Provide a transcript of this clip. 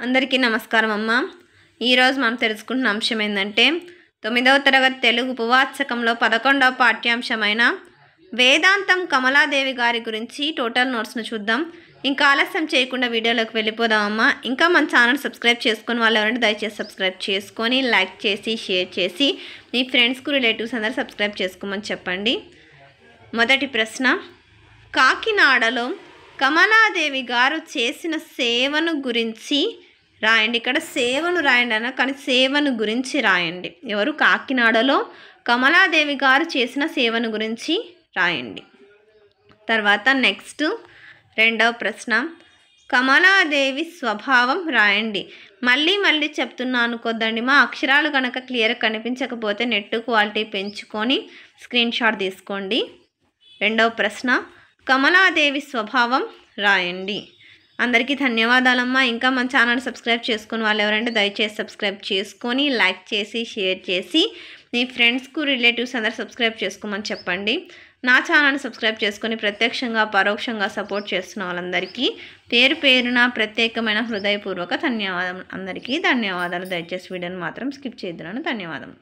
అందరికీ నమస్కారం అమ్మ. ఈరోజు మనం తెలుసుకుంటున్న అంశం ఏంటంటే 9వ తరగతి తెలుగు ఉపవాచకంలో 11వ పాఠ్యాంశమైన వేదాంతం కమలాదేవి గారి గురించి టోటల్ నోట్స్ను చూద్దాం. ఇంకా ఆలస్యం చేయకుండా వీడియోలోకి వెళ్ళిపోదామమ్మా. ఇంకా మన ఛానల్ సబ్స్క్రైబ్ చేసుకుని వాళ్ళు ఎవరంటే దయచేసి సబ్స్క్రైబ్ చేసుకొని లైక్ చేసి షేర్ చేసి మీ ఫ్రెండ్స్కు రిలేటివ్స్ అందరూ సబ్స్క్రైబ్ చేసుకోమని చెప్పండి. మొదటి ప్రశ్న, కాకినాడలో కమలాదేవి గారు చేసిన సేవను గురించి రాయండి. ఇక్కడ సేవను రాయండి అన్న, కానీ సేవను గురించి రాయండి. ఎవరు? కాకినాడలో కమలాదేవి గారు చేసిన సేవను గురించి రాయండి. తర్వాత నెక్స్ట్ రెండవ ప్రశ్న, కమలాదేవి స్వభావం రాయండి. మళ్ళీ చెప్తున్నాను కొద్దండి మా అక్షరాలు కనుక క్లియర్ కనిపించకపోతే నెట్ క్వాలిటీ పెంచుకొని స్క్రీన్ షాట్ తీసుకోండి. రెండవ ప్రశ్న, కమలాదేవి స్వభావం రాయండి. అందరికీ ధన్యవాదాలమ్మా. ఇంకా మన ఛానల్ సబ్స్క్రైబ్ చేసుకుని వాళ్ళు ఎవరంటే దయచేసి సబ్స్క్రైబ్ చేసుకొని లైక్ చేసి షేర్ చేసి మీ ఫ్రెండ్స్కు రిలేటివ్స్ అందరూ సబ్స్క్రైబ్ చేసుకోమని చెప్పండి. నా ఛానల్ని సబ్స్క్రైబ్ చేసుకొని ప్రత్యక్షంగా పరోక్షంగా సపోర్ట్ చేస్తున్న వాళ్ళందరికీ పేరు పేరున ప్రత్యేకమైన హృదయపూర్వక ధన్యవాదాలు. అందరికీ ధన్యవాదాలు. దయచేసి వీడియోని మాత్రం స్కిప్ చేయొద్దును. ధన్యవాదాలు.